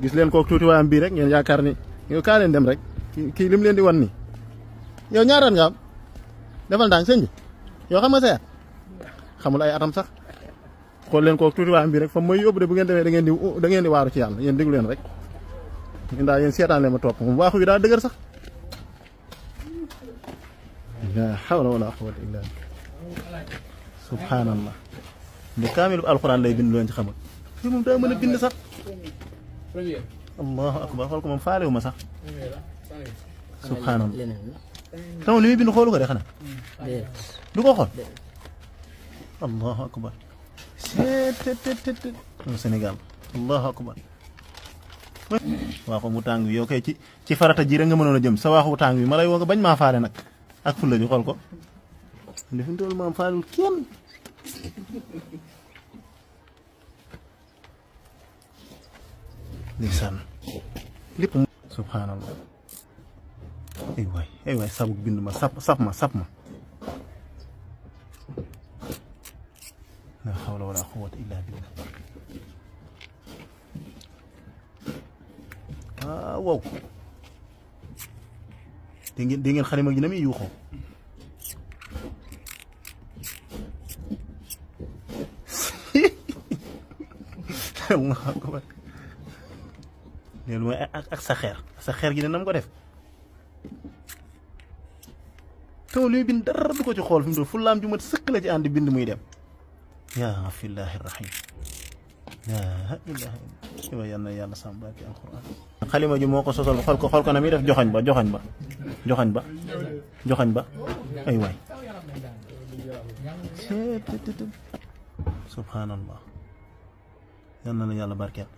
gis leen kook tuuti waayam bii rek ngeen yaakaar ni yow kaa leen dem rek kii lim leen di wan nii yow ñaaraan nga am defal ndànk sëñ bi yow xam nga sa xamul ay atam sax xool leen kook tuuti waayam bii rek fa mooy yóbbu de bu ngeen demee da ngeen di waaru ci yàlla yéen déglu leen rek ñun daal yéen seetaan leen ma topp moom waaxu bi daa dëgër sax la hawla wala quwwata illa billah subhanallah nde kaamilu alxuraan lay bind leen ci xamul fii moom daa mën a bind sax allahu akbar xool ko moom faalewu ma sax subhanallah taw li muy bind xoolu ko de xanaa du ko xool allahu akbar seet Sénégal allahu akbar waaxu mu tàng bi yow kay ci farata ji rek nga mënoon a jëm sa waaxu tàng bi ma lay woo nga bañ maa faale nag ak fulla ji xool ko ndi fi mu toll maam faalul kenn ndeysaan lépp subhanallah ay waay sabuk bind ma sap ma la hawla wala quwwata illa billah wow di ngeen xalima gi na muy yuuxoo Allah akbar loolu mooy ak sa xeer gi ne nam ko def taw li muy bind dara du ko ci xool fi mu doon fullaam ju mat sëkk la ci ànd bind muy dem yaa fillahi rahim yaa ilaha illa yal na yàlla sàmm barke alquran xalima ji moo ko sosal xool ko na muy def joxañ ba ay waay subhanallah yal na yàlla barkeel